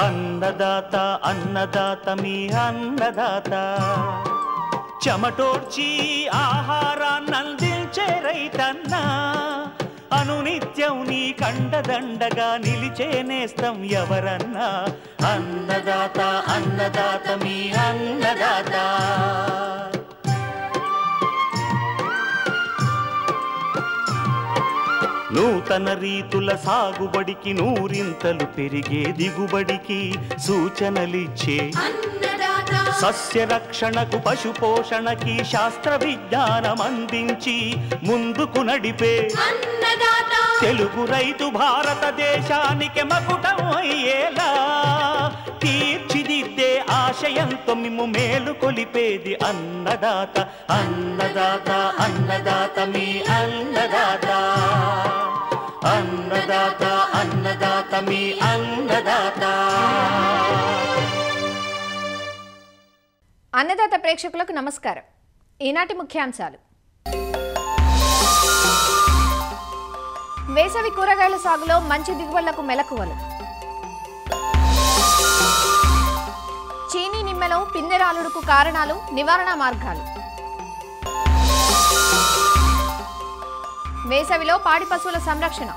అన్నదాత అన్నదాత మీ అన్నదాత చెమటోడ్చి ఆహారాన్నందించే రైతన్నా అనునిత్యం నీ కండదండగా నిలిచే నేస్తం ఎవరన్నా అన్నదాత అన్నదాత మీ అన్నదాత నూతన రీతుల సాగుబడికి నూరింతలు పెరిగే దిగుబడికి సూచనలిచ్చే సస్య రక్షణకు పశు పోషణకి శాస్త్ర విజ్ఞానం అందించి ముందుకు నడిపే తెలుగు రైతు భారతదేశానికి మకుటం అయ్యేలా తీర్చిదిద్దే ఆశయంతో మిమ్ము మేలు కొలిపేది అన్నదాత అన్నదాత అన్నదాత మీ అన్నదాత అన్నదాత అన్నదాత మీ అన్నదాత. అన్నదాత ప్రేక్షకులకు నమస్కారం. ఈనాటి ముఖ్యాంశాలు: వేసవి కూరగాయల సాగులో మంచి దిగుబడులకు మెలకువలు, చీనీ నిమ్మలో పిందెరాలుడుకు కారణాలు, నివారణ మార్గాలు, వేసవిలో పాడి పశువుల సంరక్షణ,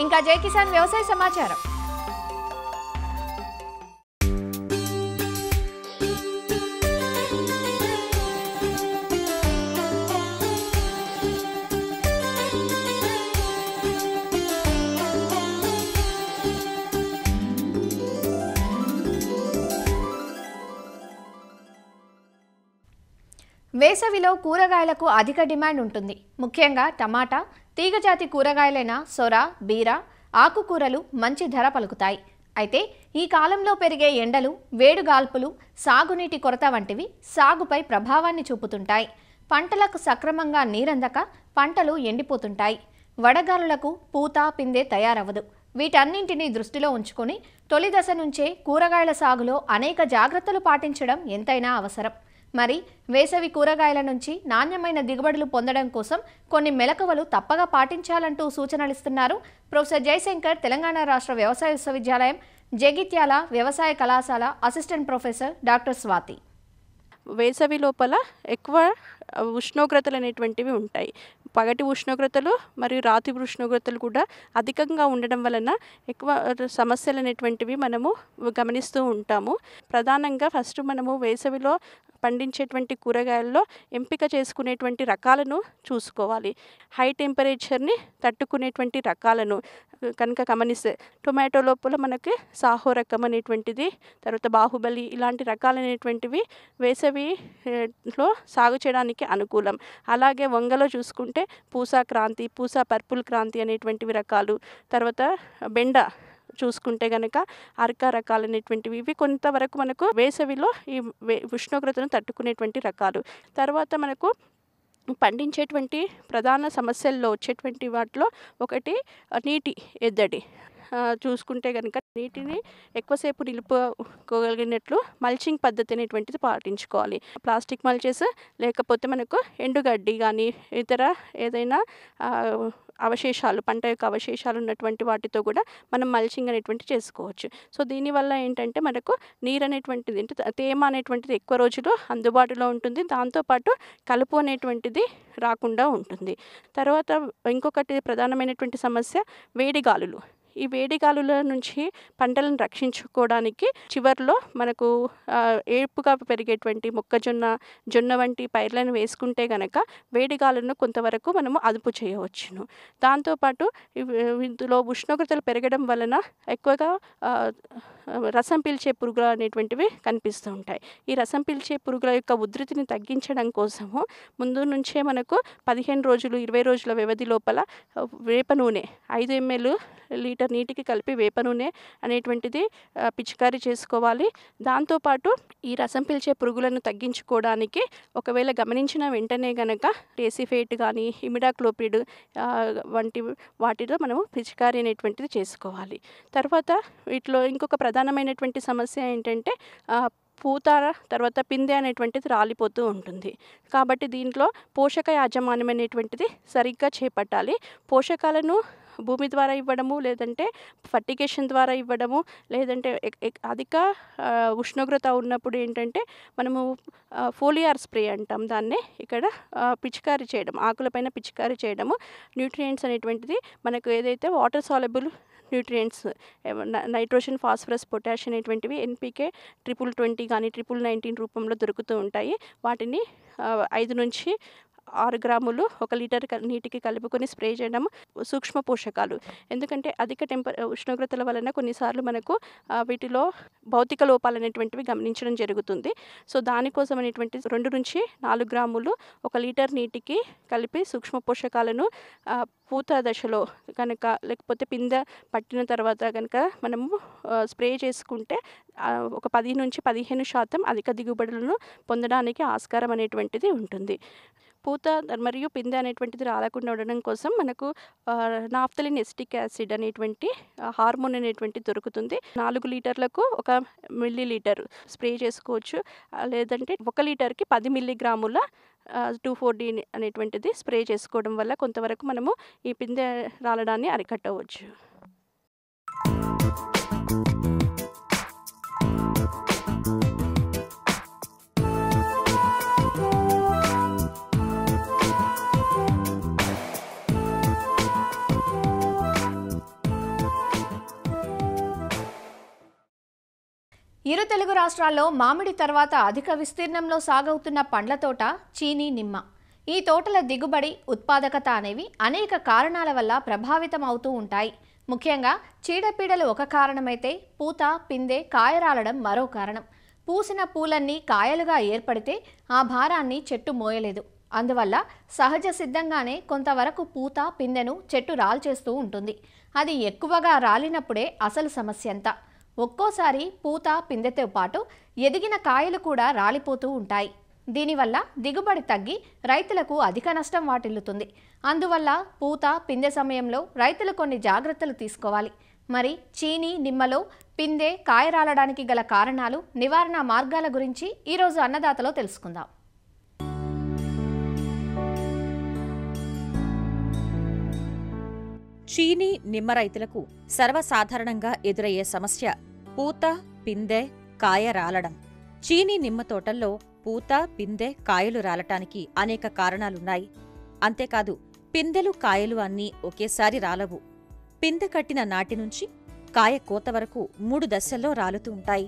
ఇంకా జై కిసాన్ వ్యవసాయ సమాచారం. వేసవిలో కూరగాయలకు అధిక డిమాండ్ ఉంటుంది. ముఖ్యంగా టమాటా, తీగజాతి కూరగాయలైన సొర, బీర, ఆకుకూరలు మంచి ధర పలుకుతాయి. అయితే ఈ కాలంలో పెరిగే ఎండలు, వేడుగాల్పులు, సాగునీటి కొరత వంటివి సాగుపై ప్రభావాన్ని చూపుతుంటాయి. పంటలకు సక్రమంగా నీరందక పంటలు ఎండిపోతుంటాయి. వడగాలులకు పూత, పిందె తయారవ్వదు. వీటన్నింటినీ దృష్టిలో ఉంచుకొని తొలి దశ నుంచే కూరగాయల సాగులో అనేక జాగ్రత్తలు పాటించడం ఎంతైనా అవసరం. మరి వేసవి కూరగాయల నుంచి నాణ్యమైన దిగుబడులు పొందడం కోసం కొన్ని మెలకువలు తప్పగా పాటించాలంటూ సూచనలిస్తున్నారు ప్రొఫెసర్ జయశంకర్, తెలంగాణ రాష్ట్ర వ్యవసాయ విశ్వవిద్యాలయం జగిత్యాల వ్యవసాయ కళాశాల అసిస్టెంట్ ప్రొఫెసర్ డాక్టర్ స్వాతి. వేసవి లోపల ఎక్కువ ఉష్ణోగ్రతలు అనేటువంటివి ఉంటాయి. పగటి ఉష్ణోగ్రతలు మరియు రాత్రి ఉష్ణోగ్రతలు కూడా అధికంగా ఉండడం వలన ఎక్కువ సమస్యలు అనేటువంటివి మనము గమనిస్తూ ఉంటాము. ప్రధానంగా ఫస్ట్ మనము వేసవిలో పండించేటువంటి కూరగాయల్లో ఎంపిక చేసుకునేటువంటి రకాలను చూసుకోవాలి. హై టెంపరేచర్ని తట్టుకునేటువంటి రకాలను కనుక గమనిస్తే టొమాటో లోపల మనకి సాహో రకం అనేటువంటిది, తర్వాత బాహుబలి ఇలాంటి రకాలు అనేటువంటివి వేసవిలో సాగు చేయడానికి అనుకూలం. అలాగే వంగలో చూసుకుంటే పూసా క్రాంతి, పూసా పర్పుల్ క్రాంతి అనేటువంటివి రకాలు, తర్వాత బెండ చూసుకుంటే కనుక అర్కా రకాలు అనేటువంటివి, ఇవి కొంతవరకు మనకు వేసవిలో ఈ ఉష్ణోగ్రతను తట్టుకునేటువంటి రకాలు. తర్వాత మనకు పండించేటువంటి ప్రధాన సమస్యల్లో వచ్చేటువంటి వాటిలో ఒకటి నీటి ఎద్దడి. చూసుకుంటే కనుక నీటిని ఎక్కువసేపు నిలుపుకోగలిగినట్లు మల్చింగ్ పద్ధతి అనేటువంటిది పాటించుకోవాలి. ప్లాస్టిక్ మల్చెస్ లేకపోతే మనకు ఎండుగడ్డి కానీ ఇతర ఏదైనా అవశేషాలు, పంట యొక్క అవశేషాలు ఉన్నటువంటి వాటితో కూడా మనం మల్చింగ్ అనేటువంటిది చేసుకోవచ్చు. సో దీనివల్ల ఏంటంటే మనకు నీరు అనేటువంటిది, తేమ అనేటువంటిది ఎక్కువ రోజులు అందుబాటులో ఉంటుంది. దాంతోపాటు కలుపు అనేటువంటిది రాకుండా ఉంటుంది. తర్వాత ఇంకొకటి ప్రధానమైనటువంటి సమస్య వేడిగాలులు. ఈ వేడిగాలుల నుంచి పంటలను రక్షించుకోవడానికి చివరిలో మనకు ఏపుగా పెరిగేటువంటి మొక్కజొన్న, జొన్న వంటి పైర్లను వేసుకుంటే కనుక వేడిగాలులను కొంతవరకు మనము అదుపు చేయవచ్చును. దాంతోపాటు ఇందులో ఉష్ణోగ్రతలు పెరగడం వలన ఎక్కువగా రసం పీల్చే పురుగులు అనేటువంటివి కనిపిస్తూ ఉంటాయి. ఈ రసం పీల్చే పురుగుల యొక్క ఉధృతిని తగ్గించడం కోసము ముందు నుంచే మనకు 15 రోజులు 20 రోజుల వ్యవధి లోపల వేప నూనె 5 ml లీటర్ నీటికి కలిపి వేప నూనె అనేటువంటిది పిచికారీ చేసుకోవాలి. దాంతోపాటు ఈ రసం పీల్చే పురుగులను తగ్గించుకోవడానికి ఒకవేళ గమనించిన వెంటనే కనుక డేసిఫేట్ కానీ ఇమిడాక్లోపిడ్ వంటి వాటిలో మనము పిచికారీ అనేటువంటిది చేసుకోవాలి. తర్వాత వీటిలో ఇంకొక ప్రధానమైనటువంటి సమస్య ఏంటంటే పూత తర్వాత పిందె అనేటువంటిది రాలిపోతూ ఉంటుంది. కాబట్టి దీంట్లో పోషక యాజమాన్యం అనేటువంటిది సరిగ్గా చేపట్టాలి. పోషకాలను భూమి ద్వారా ఇవ్వడము, లేదంటే ఫర్టిగేషన్ ద్వారా ఇవ్వడము, లేదంటే అధిక ఉష్ణోగ్రత ఉన్నప్పుడు ఏంటంటే మనము ఫోలియార్ స్ప్రే అంటాం దాన్నే, ఇక్కడ పిచికారీ చేయడం, ఆకులపైన పిచికారీ చేయడము. న్యూట్రియంట్స్ అనేటువంటిది మనకు ఏదైతే water soluble nutrients nitrogen, phosphorus, potassium అనేటువంటివి NPK 2020 కానీ 19 రూపంలో దొరుకుతూ ఉంటాయి. వాటిని 5 నుంచి 6 గ్రాములు 1 లీటర్ నీటికి కలుపుకొని స్ప్రే చేయడం. సూక్ష్మ పోషకాలు, ఎందుకంటే అధిక ఉష్ణోగ్రతల వలన కొన్నిసార్లు మనకు వీటిలో భౌతిక లోపాలు అనేటువంటివి గమనించడం జరుగుతుంది. సో దానికోసం అనేటువంటి 2 నుంచి 4 గ్రాములు 1 లీటర్ నీటికి కలిపి సూక్ష్మ పోషకాలను పూత దశలో కనుక, లేకపోతే పిందె పట్టిన తర్వాత కనుక మనము స్ప్రే చేసుకుంటే ఒక 10 నుంచి 15% అధిక దిగుబడులను పొందడానికి ఆస్కారం అనేటువంటిది ఉంటుంది. పూత మరియు పిందె అనేటువంటిది రాలకుండా ఉండడం కోసం మనకు నాఫ్థలిన్ ఎసిటిక్ యాసిడ్ అనేటువంటి హార్మోన్ అనేటువంటి దొరుకుతుంది. 4 లీటర్లకు 1 మిల్లీలీటర్ స్ప్రే చేసుకోవచ్చు. లేదంటే 1 లీటర్కి 10 మిల్లీగ్రాముల 2,4-D అనేటువంటిది స్ప్రే చేసుకోవడం వల్ల కొంతవరకు మనము ఈ పిందె రాలడాన్ని అరికట్టవచ్చు. ఇరు తెలుగు రాష్ట్రాల్లో మామిడి తర్వాత అధిక విస్తీర్ణంలో సాగవుతున్న పండ్ల తోట చీనీ, నిమ్మ. ఈ తోటల దిగుబడి, ఉత్పాదకత అనేవి అనేక కారణాల వల్ల ప్రభావితం అవుతూ ఉంటాయి. ముఖ్యంగా చీడపీడలు ఒక కారణమైతే పూత, పిందె, కాయ రాలడం మరో కారణం. పూసిన పూలన్నీ కాయలుగా ఏర్పడితే ఆ భారాన్ని చెట్టు మోయలేదు. అందువల్ల సహజ సిద్ధంగానే కొంతవరకు పూత, పిందెను చెట్టు రాల్చేస్తూ ఉంటుంది. అది ఎక్కువగా రాలినప్పుడే అసలు సమస్య అంతా. ఒక్కోసారి పూత, పిందెతో పాటు ఎదిగిన కాయలు కూడా రాలిపోతూ ఉంటాయి. దీనివల్ల దిగుబడి తగ్గి రైతులకు అధిక నష్టం వాటిల్లుతుంది. అందువల్ల పూత, పిందె సమయంలో రైతులు కొన్ని జాగ్రత్తలు తీసుకోవాలి. మరి చీనీ, నిమ్మలో పిందె, కాయ రాలడానికి గల కారణాలు, నివారణ మార్గాల గురించి ఈరోజు అన్నదాతలో తెలుసుకుందాం. చీనీ, నిమ్మ రైతులకు సర్వసాధారణంగా ఎదురయ్యే సమస్య పూత, పిందె, కాయ రాలడం. చీనీ, నిమ్మ తోటల్లో పూత, పిందె, కాయలు రాలటానికి అనేక కారణాలున్నాయి. అంతేకాదు, పిందెలు, కాయలు అన్నీ ఒకేసారి రాలవు. పిందె కట్టిన నాటి నుంచి కాయ కోత వరకు 3 దశల్లో రాలుతూ ఉంటాయి.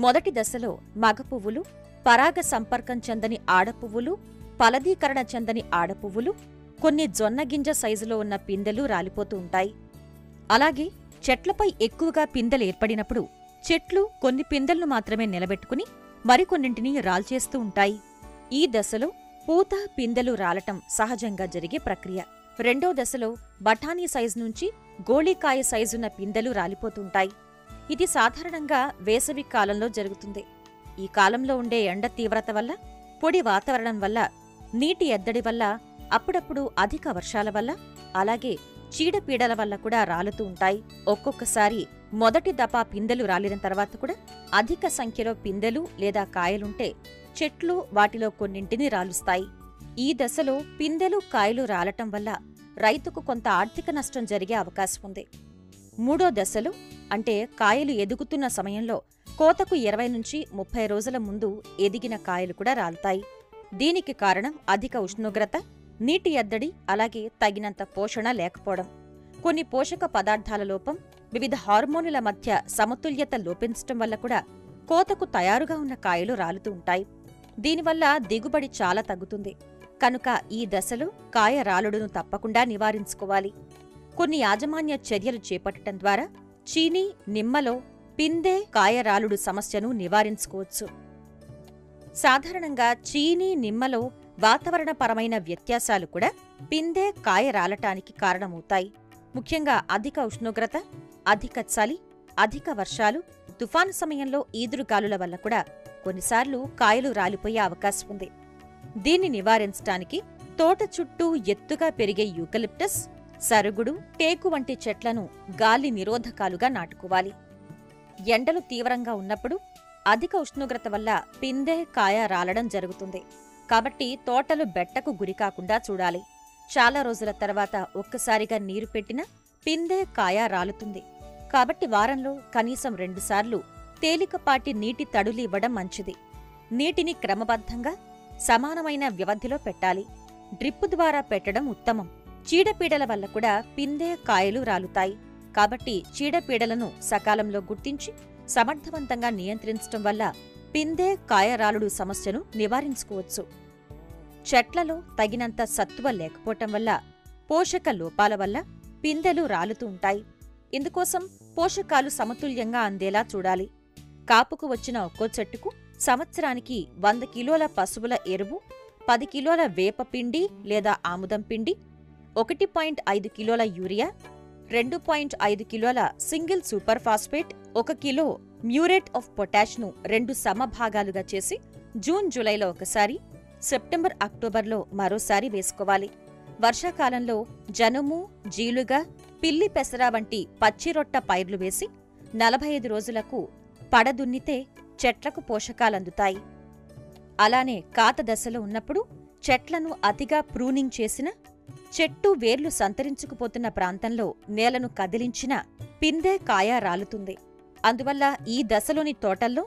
మొదటి దశలో మగ పువ్వులు, పరాగ సంపర్కం చెందని ఆడపువ్వులు, ఫలదీకరణ చెందని ఆడపువ్వులు, కొన్ని జొన్నగింజ సైజులో ఉన్న పిందెలు రాలిపోతూ ఉంటాయి. అలాగే చెట్లపై ఎక్కువగా పిందెలు ఏర్పడినప్పుడు చెట్లు కొన్ని పిందెలను మాత్రమే నిలబెట్టుకుని మరికొన్నింటిని రాల్చేస్తూ ఉంటాయి. ఈ దశలో పూత, పిందెలు రాలటం సహజంగా జరిగే ప్రక్రియ. రెండో దశలో బఠానీ సైజు నుంచి గోళీకాయ సైజున్న పిందెలు రాలిపోతుంటాయి. ఇది సాధారణంగా వేసవి కాలంలో జరుగుతుంది. ఈ కాలంలో ఉండే ఎండ తీవ్రత వల్ల, పొడి వాతావరణం వల్ల, నీటి ఎద్దడి వల్ల, అప్పుడప్పుడు అధిక వర్షాల వల్ల, అలాగే చీడపీడల వల్ల కూడా రాలుతూ ఉంటాయి. ఒక్కొక్కసారి మొదటి దఫా పిందెలు రాలిన తర్వాత కూడా అధిక సంఖ్యలో పిందెలు లేదా కాయలుంటే చెట్లు వాటిలో కొన్నింటిని రాలుస్తాయి. ఈ దశలో పిందెలు, కాయలు రాలటం వల్ల రైతుకు కొంత ఆర్థిక నష్టం జరిగే అవకాశం ఉంది. మూడో దశలో, అంటే కాయలు ఎదుగుతున్న సమయంలో కోతకు 20 నుంచి 30 రోజుల ముందు ఎదిగిన కాయలు కూడా రాలుతాయి. దీనికి కారణం అధిక ఉష్ణోగ్రత, నీటి ఎద్దడి, అలాగే తగినంత పోషణ లేకపోవడం. కొన్ని పోషక పదార్థాల లోపం, వివిధ హార్మోనుల మధ్య సమతుల్యత లోపించటం వల్ల కూడా కోతకు తయారుగా ఉన్న కాయలు రాలుతూ ఉంటాయి. దీనివల్ల దిగుబడి చాలా తగ్గుతుంది. కనుక ఈ దశలో కాయ రాలుడును తప్పకుండా నివారించుకోవాలి. కొన్ని యాజమాన్య చర్యలు చేపట్టడం ద్వారా చీనీ, నిమ్మలో పిందె, కాయ రాలుడు సమస్యను నివారించుకోవచ్చు. సాధారణంగా చీనీ, నిమ్మలో వాతావరణపరమైన వ్యత్యాసాలు కూడా పిందె, కాయ రాలటానికి కారణమవుతాయి. ముఖ్యంగా అధిక ఉష్ణోగ్రత, అధిక చలి, అధిక వర్షాలు, తుఫాను సమయంలో ఈదురుగాలుల వల్ల కూడా కొన్నిసార్లు కాయలు రాలిపోయే అవకాశం ఉంది. దీన్ని నివారించటానికి తోట చుట్టూ ఎత్తుగా పెరిగే యూకలిప్టస్, సరుగుడు, టేకు వంటి చెట్లను గాలి నిరోధకాలుగా నాటుకోవాలి. ఎండలు తీవ్రంగా ఉన్నప్పుడు అధిక ఉష్ణోగ్రత వల్ల పిందె, కాయ రాలడం జరుగుతుంది. కాబట్టి తోటలు బెట్టకు గురికాకుండా చూడాలి. చాలా రోజుల తర్వాత ఒక్కసారిగా నీరు పెట్టినా పిందె కాయ రాలుతుంది. కాబట్టి వారంలో కనీసం 2 సార్లు తేలికపాటి నీటి తడులు ఇవ్వడం మంచిది. నీటిని క్రమబద్ధంగా సమానమైన వ్యవధిలో పెట్టాలి. డ్రిప్పు ద్వారా పెట్టడం ఉత్తమం. చీడపీడల వల్ల కూడా పిందె కాయలు రాలుతాయి. కాబట్టి చీడపీడలను సకాలంలో గుర్తించి సమర్థవంతంగా నియంత్రించడం వల్ల పిందె కాయ రాలుడు సమస్యను నివారించుకోవచ్చు. చెట్లలో తగినంత సత్తువ లేకపోవటం వల్ల, పోషక లోపాల వల్ల పిందెలు రాలుతూ ఉంటాయి. ఇందుకోసం పోషకాలు సమతుల్యంగా అందేలా చూడాలి. కాపుకు వచ్చిన ఒక్కో చెట్టుకు సంవత్సరానికి 100 కిలోల పశువుల ఎరువు, 10 కిలోల వేప పిండి లేదా ఆముదం పిండి, 1.5 కిలోల యూరియా, 2.5 కిలోల single super phosphate, 1 kilo muriate of పొటాష్ను 2 సమభాగాలుగా చేసి జూన్ జూలైలో ఒకసారి, సెప్టెంబర్ అక్టోబర్లో మరోసారి వేసుకోవాలి. వర్షాకాలంలో జనుము, జీలుగ, పిల్లి పెసర వంటి పచ్చిరొట్ట పైర్లు వేసి 45 రోజులకు పడదున్నితే చెట్లకు పోషకాలందుతాయి. అలానే కాత దశలో ఉన్నప్పుడు చెట్లను అతిగా ప్రూనింగ్ చేసిన, చెట్టు వేర్లు సంతరించుకుపోతున్న ప్రాంతంలో నేలను కదిలించిన పిందె కాయ రాలుతుంది. అందువల్ల ఈ దశలోని తోటల్లో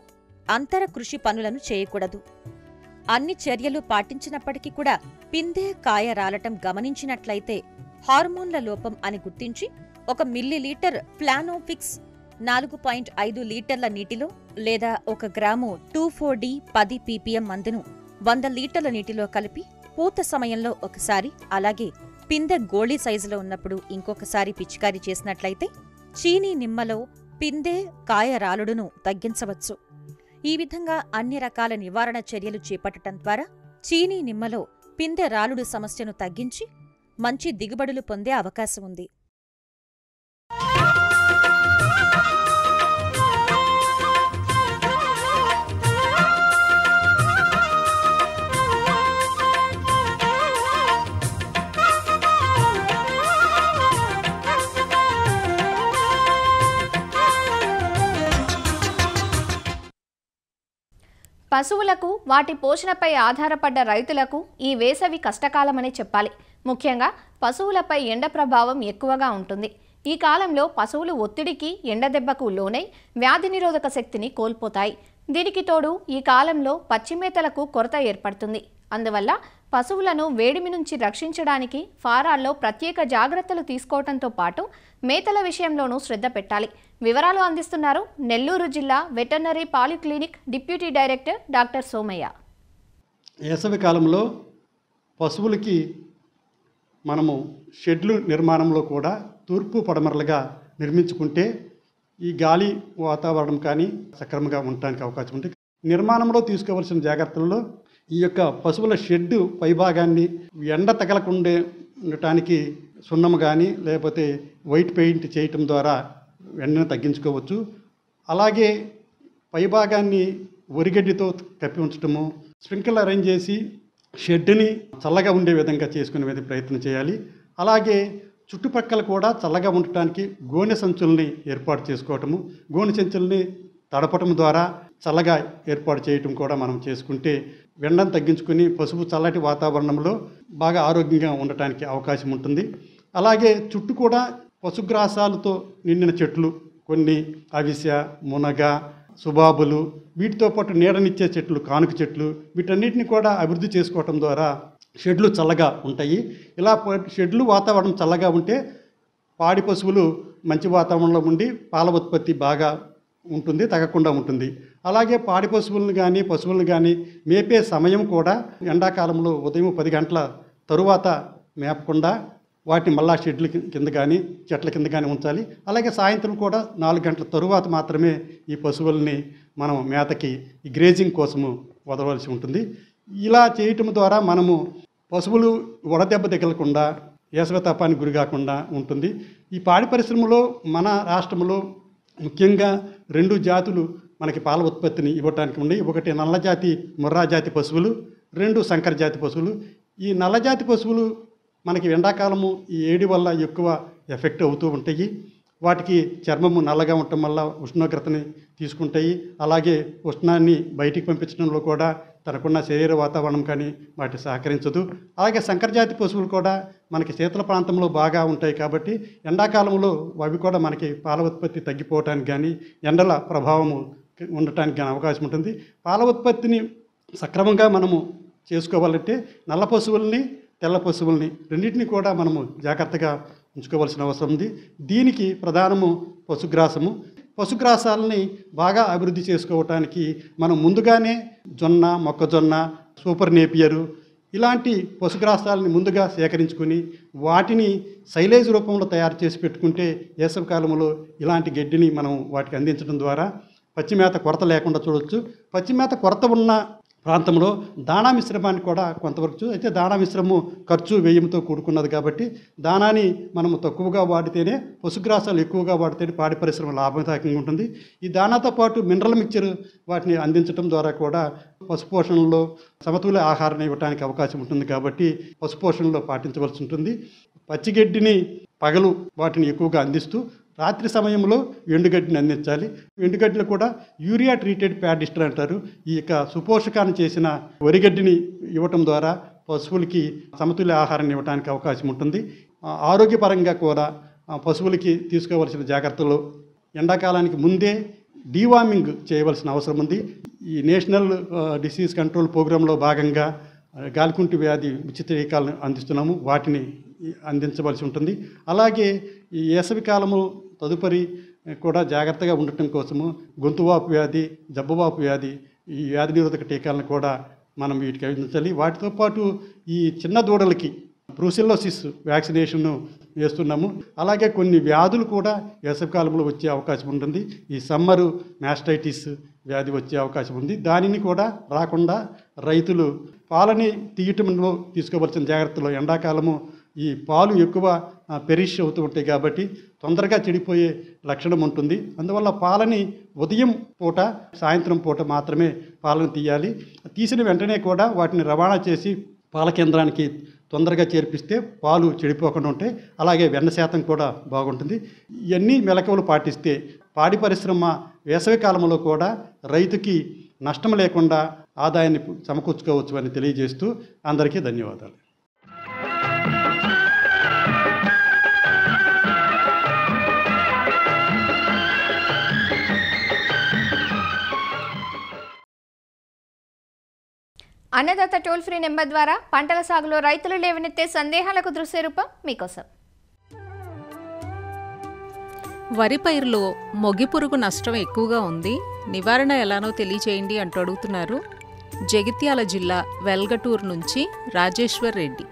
అంతర కృషి పనులను చేయకూడదు. అన్ని చర్యలు పాటించినప్పటికీ కూడా పిందె కాయ రాలటం గమనించినట్లయితే హార్మోన్ల లోపం అని గుర్తించి 1 మిల్లీలీటర్ ప్లానోఫిక్స్ 4.5 లీటర్ల నీటిలో లేదా 1 గ్రాము 2,4-D 10 ppm మందును 100 లీటర్ల నీటిలో కలిపి పూత సమయంలో ఒకసారి, అలాగే పిందె గోళీ సైజులో ఉన్నప్పుడు ఇంకొకసారి పిచికారీ చేసినట్లయితే చీనీ నిమ్మలో పిందె కాయ రాలుడును తగ్గించవచ్చు. ఈ విధంగా అన్ని రకాల నివారణ చర్యలు చేపట్టడం ద్వారా చీనీ నిమ్మలో పిందె రాలుడు సమస్యను తగ్గించి మంచి దిగుబడులు పొందే అవకాశం ఉంది. పశువులకు వాటి పోషణపై ఆధారపడ్డ రైతులకు ఈ వేసవి కష్టకాలమనే చెప్పాలి. ముఖ్యంగా పశువులపై ఎండ ప్రభావం ఎక్కువగా ఉంటుంది. ఈ కాలంలో పశువులు ఒత్తిడికి, ఎండదెబ్బకు లోనై వ్యాధి నిరోధక శక్తిని కోల్పోతాయి. దీనికి తోడు ఈ కాలంలో పచ్చిమేతలకు కొరత ఏర్పడుతుంది. అందువల్ల పశువులను వేడిమి నుంచి రక్షించడానికి ఫారాల్లో ప్రత్యేక జాగ్రత్తలు తీసుకోవడంతో పాటు మేతల విషయంలోనూ శ్రద్ధ పెట్టాలి. వివరాలు అందిస్తున్నారు నెల్లూరు జిల్లా veterinary polyclinic deputy director doctor Somaiah. వేసవి కాలంలో పశువులకి మనము షెడ్లు నిర్మాణంలో కూడా తూర్పు పడమరలుగా నిర్మించుకుంటే ఈ గాలి వాతావరణం కానీ సక్రమంగా ఉండటానికి అవకాశం ఉంటుంది. నిర్మాణంలో తీసుకోవాల్సిన జాగ్రత్తల్లో ఈ యొక్క పశువుల షెడ్డు పైభాగాన్ని ఎండ తగలకుండా ఉండటానికి సున్నం కానీ లేకపోతే వైట్ పెయింట్ చేయటం ద్వారా ఎండను తగ్గించుకోవచ్చు. అలాగే పైభాగాన్ని వరిగడ్డితో కప్పి ఉంచటము, స్ప్రింక్లర్ అరేంజ్ చేసి షెడ్డుని చల్లగా ఉండే విధంగా చేసుకునే ప్రయత్నం చేయాలి. అలాగే చుట్టుపక్కల కూడా చల్లగా ఉండటానికి గోనె సంచుల్ని ఏర్పాటు చేసుకోవటము, గోనె సంచుల్ని తడపటం ద్వారా చల్లగా ఏర్పాటు చేయటం కూడా మనం చేసుకుంటే ఎండను తగ్గించుకుని పశువు చల్లటి వాతావరణంలో బాగా ఆరోగ్యంగా ఉండటానికి అవకాశం ఉంటుంది. అలాగే చుట్టూ కూడా పశుగ్రాసాలతో నిండిన చెట్లు, కొన్ని అవిసె, మునగ, సుబాబులు, వీటితో పాటు నీడనిచ్చే చెట్లు, కానుక చెట్లు, వీటన్నిటిని కూడా అభివృద్ధి చేసుకోవటం ద్వారా షెడ్లు చల్లగా ఉంటాయి. ఇలా షెడ్లు వాతావరణం చల్లగా ఉంటే పాడి పశువులు మంచి వాతావరణంలో ఉండి పాల ఉత్పత్తి బాగా ఉంటుంది, తగ్గకుండా ఉంటుంది. అలాగే పాడి పశువులను కానీ పశువులను కానీ మేపే సమయం కూడా ఎండాకాలంలో ఉదయం 10 గంటల తరువాత మేపకుండా వాటిని మళ్ళా షెడ్ల కింద కానీ చెట్ల కింద కానీ ఉంచాలి. అలాగే సాయంత్రం కూడా 4 గంటల తరువాత మాత్రమే ఈ పశువుల్ని మనం మేతకి ఈ గ్రేజింగ్ కోసము వదలవలసి ఉంటుంది. ఇలా చేయటం ద్వారా మనము పశువులు వడదెబ్బ తగలకుండా వేసవితాపానికి గురి కాకుండా ఉంటుంది. ఈ పాడి పరిశ్రమలో మన రాష్ట్రంలో ముఖ్యంగా 2 జాతులు మనకి పాల ఉత్పత్తిని ఇవ్వటానికి ఉన్నాయి. ఒకటి నల్లజాతి ముర్రా జాతి పశువులు, 2 సంకర జాతి పశువులు. ఈ నల్లజాతి పశువులు మనకి ఎండాకాలము ఈ ఏడి వల్ల ఎక్కువ ఎఫెక్ట్ అవుతూ ఉంటాయి. వాటికి చర్మము నల్లగా ఉండటం వల్ల ఉష్ణోగ్రతని తీసుకుంటాయి. అలాగే ఉష్ణాన్ని బయటికి పంపించడంలో కూడా తనకున్న శరీర వాతావరణం కానీ వాటి సహకరించదు. అలాగే సంకరజాతి పశువులు కూడా మనకి శీతల ప్రాంతంలో బాగా ఉంటాయి కాబట్టి ఎండాకాలంలో అవి కూడా మనకి పాల ఉత్పత్తి తగ్గిపోవటానికి కానీ ఎండల ప్రభావము ఉండటానికి కానీ అవకాశం ఉంటుంది. పాల ఉత్పత్తిని సక్రమంగా మనము చేసుకోవాలంటే నల్ల పశువుల్ని తెల్ల పశువుల్ని రెండింటిని కూడా మనము జాగ్రత్తగా ఉంచుకోవాల్సిన అవసరం ఉంది. దీనికి ప్రధానము పశుగ్రాసము. పశుగ్రాసాలని బాగా అభివృద్ధి చేసుకోవటానికి మనం ముందుగానే జొన్న, మొక్కజొన్న, సూపర్ నేపియరు ఇలాంటి పశుగ్రాసాలని ముందుగా సేకరించుకుని వాటిని సైలేజ్ రూపంలో తయారు చేసి పెట్టుకుంటే వేసవి కాలంలో ఇలాంటి గడ్డిని మనం వాటికి అందించడం ద్వారా పచ్చిమేత కొరత లేకుండా చూడవచ్చు. పచ్చిమేత కొరత ఉన్న ప్రాంతంలో దాణా మిశ్రమాన్ని కూడా కొంతవరకు అయితే దాణా మిశ్రమం ఖర్చు వ్యయంతో కూడుకున్నది కాబట్టి దానాన్ని మనము తక్కువగా వాడితేనే పశుగ్రాసాలు ఎక్కువగా వాడితేనే పాడి పరిశ్రమ లాభదాయకంగా ఉంటుంది. ఈ దానాతో పాటు మినరల్ మిక్చర్ వాటిని అందించడం ద్వారా కూడా పశుపోషణలో సమతుల్య ఆహారాన్ని ఇవ్వడానికి అవకాశం ఉంటుంది కాబట్టి పశుపోషణలో పాటించవలసి ఉంటుంది. పచ్చిగడ్డిని పగలు వాటిని ఎక్కువగా అందిస్తూ రాత్రి సమయంలో ఎండుగడ్డిని అందించాలి. ఎండుగడ్డిలో కూడా యూరియా ట్రీటెడ్ ప్యాడిస్టర్ అంటారు. ఈ యొక్క సుపోషకాన్ని చేసిన వరిగడ్డిని ఇవ్వటం ద్వారా పశువులకి సమతుల్య ఆహారాన్ని ఇవ్వడానికి అవకాశం ఉంటుంది. ఆరోగ్యపరంగా కూడా పశువులకి తీసుకోవాల్సిన జాగ్రత్తలు ఎండాకాలానికి ముందే డీవార్మింగ్ చేయవలసిన అవసరం ఉంది. ఈ నేషనల్ డిసీజ్ కంట్రోల్ ప్రోగ్రాంలో భాగంగా గాలికుంటి వ్యాధి ఉచిత టీకాలను అందిస్తున్నాము. వాటిని అందించవలసి ఉంటుంది. అలాగే ఈ వేసవి కాలము తదుపరి కూడా జాగ్రత్తగా ఉండటం కోసము గొంతువాపు వ్యాధి, జబ్బువాపు వ్యాధి ఈ వ్యాధి నిరోధక టీకాలను కూడా మనం వీటికి అందించాలి. వాటితో పాటు ఈ చిన్న దూడలకి బ్రూసిల్లోసిస్ వ్యాక్సినేషన్ వేస్తున్నాము. అలాగే కొన్ని వ్యాధులు కూడా వేసవికాలంలో వచ్చే అవకాశం ఉంటుంది. ఈ సమ్మరు మ్యాస్టైటిస్ వ్యాధి వచ్చే అవకాశం ఉంది. దానిని కూడా రాకుండా రైతులు పాలని తీయటంలో తీసుకోవాల్సిన జాగ్రత్తలు ఎండాకాలము ఈ పాలు ఎక్కువ పెరిష్ అవుతూ ఉంటాయి కాబట్టి తొందరగా చెడిపోయే లక్షణం ఉంటుంది. అందువల్ల పాలని ఉదయం పూట, సాయంత్రం పూట మాత్రమే పాలను తీయాలి. తీసిన వెంటనే కూడా వాటిని రవాణా చేసి పాల కేంద్రానికి తొందరగా చేర్పిస్తే పాలు చెడిపోకుండా ఉంటాయి. అలాగే వెన్న శాతం కూడా బాగుంటుంది. ఇవన్నీ మెలకువలు పాటిస్తే పాడి పరిశ్రమ వేసవి కాలంలో కూడా రైతుకి నష్టం లేకుండా ఆదాయాన్ని సమకూర్చుకోవచ్చు అని తెలియజేస్తూ అందరికీ ధన్యవాదాలు. అన్నదాత టోల్ ఫ్రీ నెంబర్ ద్వారా పంటల సాగులో రైతులు లేవనెత్తే సందేహాలకు దృశ్య రూపం మీకోసం. వరి పైరులో మొగి పురుగు నష్టం ఎక్కువగా ఉంది, నివారణ ఎలానో తెలియచేయండి అంటూ అడుగుతున్నారు జగిత్యాల జిల్లా వెల్గటూరు నుంచి రాజేశ్వర్ రెడ్డి.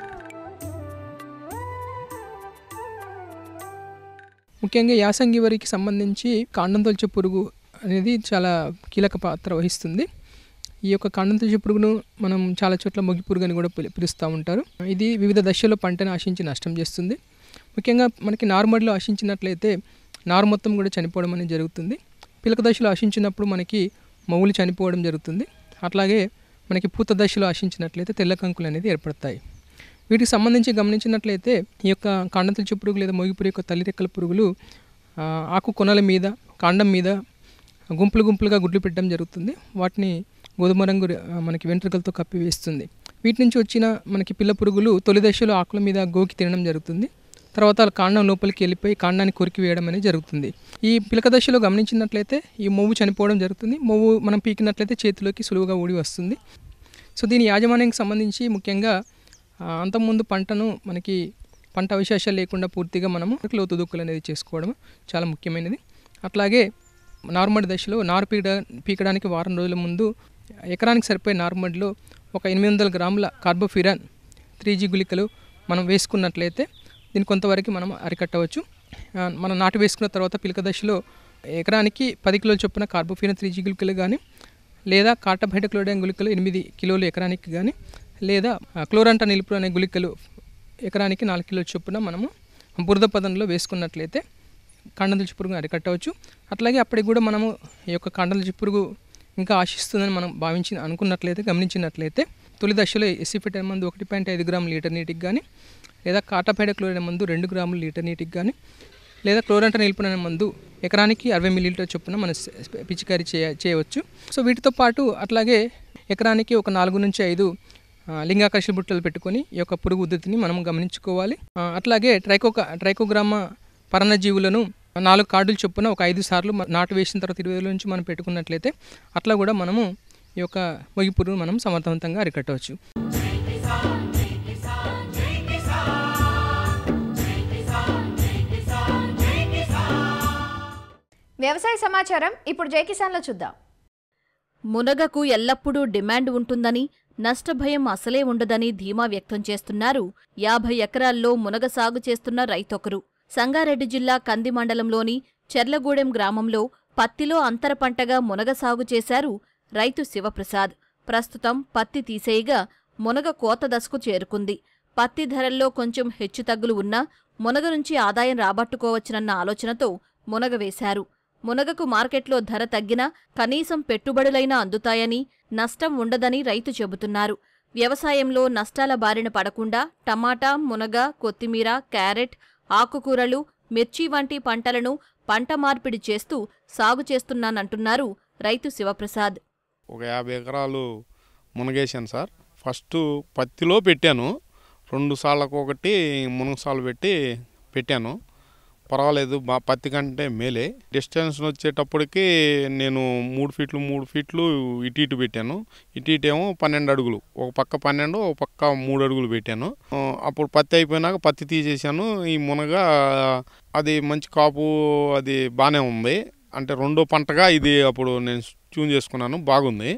ముఖ్యంగా యాసంగి వరికి సంబంధించి కాండం తొలిచే పురుగు అనేది చాలా కీలక పాత్ర వహిస్తుంది. ఈ యొక్క కాండం తొలిచే పురుగును మనం చాలా చోట్ల మొగి పురుగు అని కూడా పిలుస్తూ ఉంటారు. ఇది వివిధ దశల్లో పంటను ఆశించి నష్టం చేస్తుంది. ముఖ్యంగా మనకి నారుమడిలో ఆశించినట్లయితే నారు మొత్తం కూడా చనిపోవడం అనేది జరుగుతుంది. పిలక దశలో ఆశించినప్పుడు మనకి మొవ్వులు చనిపోవడం జరుగుతుంది. అట్లాగే మనకి పూత దశలో ఆశించినట్లయితే తెల్ల కంకులు అనేది ఏర్పడతాయి. వీటికి సంబంధించి గమనించినట్లయితే ఈ యొక్క కాండం తొలిచే పురుగు లేదా మొగి పురుగు యొక్క తల్లి రెక్కల పురుగులు ఆకు కొనల మీద, కాండం మీద గుంపులు గుంపులుగా గుడ్లు పెట్టడం జరుగుతుంది. వాటిని గోధుమ రంగు మనకి వెంట్రుకలతో కప్పివేస్తుంది. వీటి నుంచి వచ్చిన మనకి పిల్ల పురుగులు తొలి దశలో ఆకుల మీద గోకి తినడం జరుగుతుంది. తర్వాత కాండం లోపలికి వెళ్ళిపోయి కాండాన్ని కొరికి వేయడం అనేది జరుగుతుంది. ఈ పిలక దశలో గమనించినట్లయితే ఈ మొవ్వు చనిపోవడం జరుగుతుంది. మొవ్వు మనం పీకినట్లయితే చేతిలోకి సులువుగా ఊడి వస్తుంది. సో దీని యాజమాన్యానికి సంబంధించి ముఖ్యంగా అంతకుముందు పంటను మనకి పంట అవశేషాలు లేకుండా పూర్తిగా మనము లోతు దుక్కులు అనేది చేసుకోవడం చాలా ముఖ్యమైనది. అట్లాగే నారుమడి దశలో నారు పీకడానికి వారం రోజుల ముందు ఎకరానికి సరిపోయే నారుమడిలో ఒక 800 గ్రాముల కార్బోఫిరాన్ 3G గుళికలు మనం వేసుకున్నట్లయితే దీన్ని కొంతవరకు మనం అరికట్టవచ్చు. మనం నాటు వేసుకున్న తర్వాత పిలక దశలో ఎకరానికి 10 కిలోల చొప్పున కార్బోఫిరాన్ 3G గుళికలు కానీ, లేదా కార్టాబైటోక్లోరైడ్ గుళికలు 8 కిలోలు ఎకరానికి కానీ, లేదా క్లోరంటా నిలుపు అనే గుళికలు ఎకరానికి 4 కిలోల చొప్పున మనము బురద పదంలో వేసుకున్నట్లయితే కాండం తొలిచే పురుగును అరికట్టవచ్చు. అట్లాగే అప్పటికి కూడా మనము ఈ యొక్క కాండం తొలిచే పురుగు ఇంకా ఆశిస్తుందని మనం అనుకున్నట్లయితే గమనించినట్లయితే తొలి దశలో ఎసిఫిటైన్ మందు 1.5 గ్రాముల లీటర్ నీటికి కానీ, లేదా కార్టాబైటోక్లోరైడ్ మందు 2 గ్రాముల లీటర్ నీటికి కానీ, లేదా క్లోరంటా నిలుపు అనే మందు ఎకరానికి 60 మిల్లీలీటర్ చొప్పున మనం పిచికారీ చేయవచ్చు. సో వీటితో పాటు అట్లాగే ఎకరానికి ఒక 4 నుంచి 5 లింగాకర్షక బుట్టలు పెట్టుకొని ఈ యొక్క పురుగు ఉధృతిని మనం గమనించుకోవాలి. అట్లాగే ట్రైకోగ్రామా పర్ణజీవులను 4 కార్డులు చొప్పున ఒక 5 సార్లు నాటు వేసిన తర్వాత 20 రోజుల నుంచి మనం పెట్టుకున్నట్లయితే అట్లా కూడా మనము ఈ యొక్క మొగి పురుగును మనం సమర్థవంతంగా అరికట్టవచ్చు. వ్యవసాయ సమాచారం ఇప్పుడు జై కిసాన్లో చూద్దాం. మునగకు ఎల్లప్పుడూ డిమాండ్ ఉంటుందని, నష్టభయం అసలే ఉండదని ధీమా వ్యక్తం చేస్తున్నారు 50 ఎకరాల్లో మునగ సాగు చేస్తున్న రైతొకరు. సంగారెడ్డి జిల్లా కంది మండలంలోని చెర్లగూడెం గ్రామంలో పత్తిలో అంతర పంటగా మునగ సాగు చేశారు రైతు శివప్రసాద్. ప్రస్తుతం పత్తి తీసేయగా మునగ కోత దశకు చేరుకుంది. పత్తి ధరల్లో కొంచెం హెచ్చుతగ్గులు ఉన్నా మునగ నుంచి ఆదాయం రాబట్టుకోవచ్చునన్న ఆలోచనతో మునగ వేశారు. మునగకు మార్కెట్లో ధర తగ్గినా కనీసం పెట్టుబడులైనా అందుతాయని, నష్టం ఉండదని రైతు చెబుతున్నారు. వ్యవసాయంలో నష్టాల బారిన పడకుండా టమాటా, మునగ, కొత్తిమీర, క్యారెట్, ఆకుకూరలు, మిర్చి వంటి పంటలను పంట మార్పిడి చేస్తూ సాగు చేస్తున్నానంటున్నారు రైతు శివప్రసాద్. ఒక 50 ఎకరాలు మునగేశాను సార్. ఫస్ట్ పత్తిలో పెట్టాను, 2 సార్లకు ఒకటి మునగ సాలు పెట్టాను. పర్వాలేదు, పత్తి కంటే మేలే. డిస్టెన్స్ వచ్చేటప్పటికి నేను 3 ఫీట్లు ఇటు పెట్టాను. ఇటేమో 12 అడుగులు, ఒక పక్క 12, ఒక పక్క 3 అడుగులు పెట్టాను. అప్పుడు పత్తి అయిపోయినాక పత్తి తీసేసాను. ఈ మునగ అది మంచి కాపు, అది బాగానే ఉంది. అంటే 2వ పంటగా ఇది అప్పుడు నేను చూన్ చేసుకున్నాను, బాగుంది.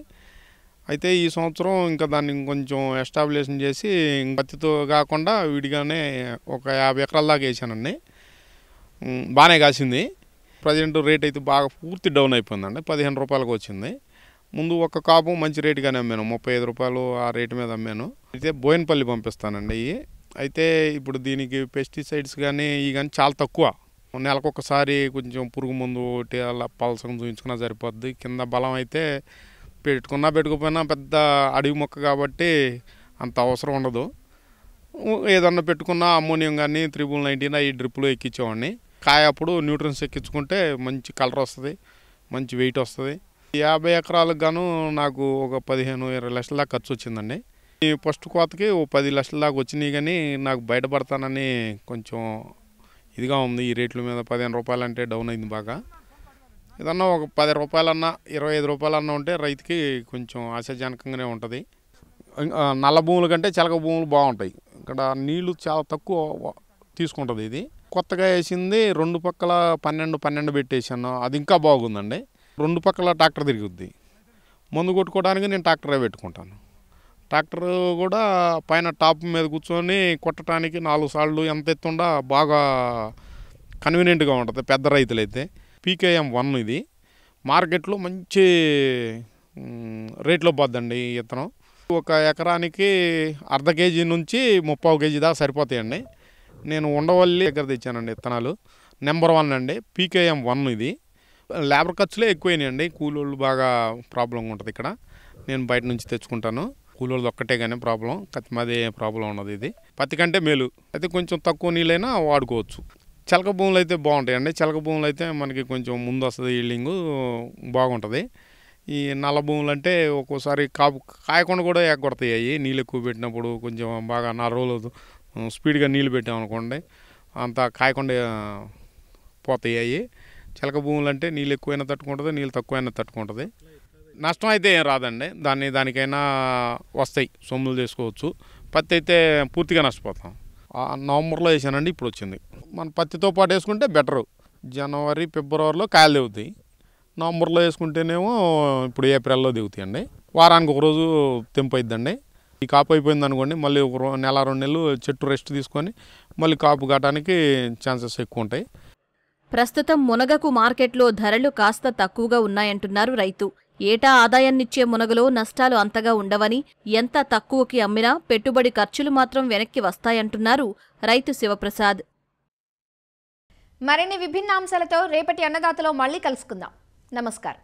అయితే ఈ సంవత్సరం ఇంకా దాన్ని కొంచెం ఎస్టాబ్లిషన్ చేసి పత్తితో కాకుండా విడిగానే ఒక 50 ఎకరాల దాకా వేసానండి. బాగానే కాసింది. ప్రజెంట్ రేట్ అయితే బాగా పూర్తి డౌన్ అయిపోయిందండి, 15 రూపాయలకు వచ్చింది. ముందు ఒక కాపు మంచి రేటుగానే అమ్మాను, 35 రూపాయలు ఆ రేటు మీద అమ్మాను. అయితే బోయినపల్లి పంపిస్తానండి ఇవి. అయితే ఇప్పుడు దీనికి పెస్టిసైడ్స్ కానీ ఇవి కానీ చాలా తక్కువ. నెలకొకసారి కొంచెం పురుగు మందు ఒకటి అలా పలసంగా చూపించుకున్నా సరిపోద్ది. కింద బలం అయితే పెట్టుకుపోయినా పెద్ద అడవి మొక్క కాబట్టి అంత అవసరం ఉండదు. ఏదన్నా పెట్టుకున్నా అమ్మోనియం కానీ 319 ఈ డ్రిప్పులు ఎక్కించేవాడిని. కాయ అప్పుడు న్యూట్రియన్స్ ఎక్కించుకుంటే మంచి కలర్ వస్తుంది, మంచి వెయిట్ వస్తుంది. 50 ఎకరాలకు గాను నాకు ఒక 15-20 లక్షల దాకా ఖర్చు వచ్చిందండి. ఈ ఫస్ట్ కోతకి ఓ 10 లక్షల దాకా వచ్చినాయి. కానీ నాకు బయటపడతానని కొంచెం ఇదిగా ఉంది. ఈ రేట్ల మీద 15 రూపాయలు అంటే డౌన్ అయింది బాగా. ఏదన్నా ఒక 10 రూపాయలన్నా 25 రూపాయలన్నా ఉంటే రైతుకి కొంచెం ఆశాజనకంగానే ఉంటుంది. నల్ల భూముల కంటే చిలక భూములు బాగుంటాయి. ఇక్కడ నీళ్లు చాలా తక్కువ తీసుకుంటుంది. ఇది కొత్తగా వేసింది 2 పక్కల 12 పెట్టేసాను. అది ఇంకా బాగుందండి. 2 పక్కల ట్రాక్టర్ తిరుగుద్ది. మందు కొట్టుకోవడానికి నేను ట్రాక్టరే పెట్టుకుంటాను. ట్రాక్టర్ కూడా పైన టాప్ మీద కూర్చొని కొట్టడానికి 4 సార్లు ఎంత ఎత్తుండా బాగా కన్వీనియంట్గా ఉంటుంది పెద్ద రైతులైతే. PKM 1 ఇది మార్కెట్లో మంచి రేట్లో పోద్దండి ఈ విత్తనం. ఒక ఎకరానికి 1/2 కేజీ నుంచి 30 కేజీ దాకా సరిపోతాయండి. నేను ఉండవల్లి దగ్గర తెచ్చానండి విత్తనాలు. నెంబర్ 1 అండి PKM 1 ఇది. లేబర్ ఖర్చులే ఎక్కువైనాయండి, కూలోళ్ళు బాగా ప్రాబ్లంగా ఉంటుంది ఇక్కడ. నేను బయట నుంచి తెచ్చుకుంటాను. కూలోళ్ళు ఒక్కటే కానీ ప్రాబ్లం, కత్తిమదే ప్రాబ్లం ఉన్నది. ఇది పత్తి కంటే మేలు. అయితే కొంచెం తక్కువ నీళ్ళైనా వాడుకోవచ్చు. చిలక భూములు అయితే బాగుంటాయండి. చిలక భూములు అయితే మనకి కొంచెం ముందు వస్తుంది, ఈల్డింగు బాగుంటుంది. ఈ నల్ల భూములు అంటే ఒక్కోసారి కాయకుండా కూడా ఎగ్గొడతాయి. నీళ్ళు ఎక్కువ పెట్టినప్పుడు కొంచెం బాగా 4 రోజులు స్పీడ్గా నీళ్ళు పెట్టామనుకోండి అంత కాయకుండా పోతాయి. చిలక భూములు అంటే నీళ్ళు ఎక్కువైనా తట్టుకుంటుంది, నీళ్ళు తక్కువైనా తట్టుకుంటుంది. నష్టం అయితే ఏం రాదండి. దానికైనా వస్తాయి, సొమ్ములు చేసుకోవచ్చు. పత్తి అయితే పూర్తిగా నష్టపోతాం. నవంబర్లో వేసానండి, ఇప్పుడు వచ్చింది. మన పత్తితో పాటు వేసుకుంటే బెటరు. జనవరి ఫిబ్రవరిలో కాయలు దిగుతాయి. నవంబర్లో వేసుకుంటేనేమో ఇప్పుడు ఏప్రిల్లో దిగుతాయండి. వారానికి ఒక రోజు తెంపు అయిద్దండి. ఈ కాపు అయిపోయింది అనుకోండి, మళ్ళీ ఒక 1-2 నెలలు చెట్టు రెస్ట్ తీసుకొని మళ్ళీ కాపు కావడానికి ఛాన్సెస్ ఎక్కువ ఉంటాయి. ప్రస్తుతం మునగకు మార్కెట్లో ధరలు కాస్త తక్కువగా ఉన్నాయంటున్నారు రైతు. ఏటా ఆదాయాన్నిచ్చే మునగలో నష్టాలు అంతగా ఉండవని, ఎంత తక్కువకి అమ్మినా పెట్టుబడి ఖర్చులు మాత్రం వెనక్కి వస్తాయంటున్నారు రైతు శివప్రసాద్. మరిన్ని విభిన్న అంశాలతో రేపటి అన్నదాతలో మళ్ళీ కలుసుకుందాం. నమస్కారం.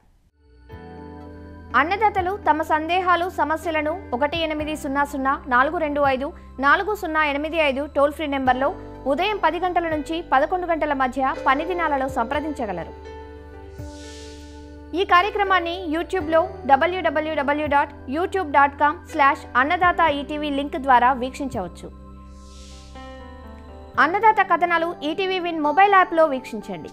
అన్నదాతలు తమ సందేహాలు, సమస్యలను 1800-425-4085 టోల్ ఫ్రీ నెంబర్లో ఉదయం 10 గంటల నుంచి 11 గంటల మధ్య పని దినాలలో సంప్రదించగలరు. ఈ కార్యక్రమాన్ని యూట్యూబ్లో www.youtube.com/అన్నదాత ఈటీవీ లింక్ ద్వారా వీక్షించవచ్చు. అన్నదాత కథనాలు ఈటీవీ విన్ మొబైల్ యాప్లో వీక్షించండి.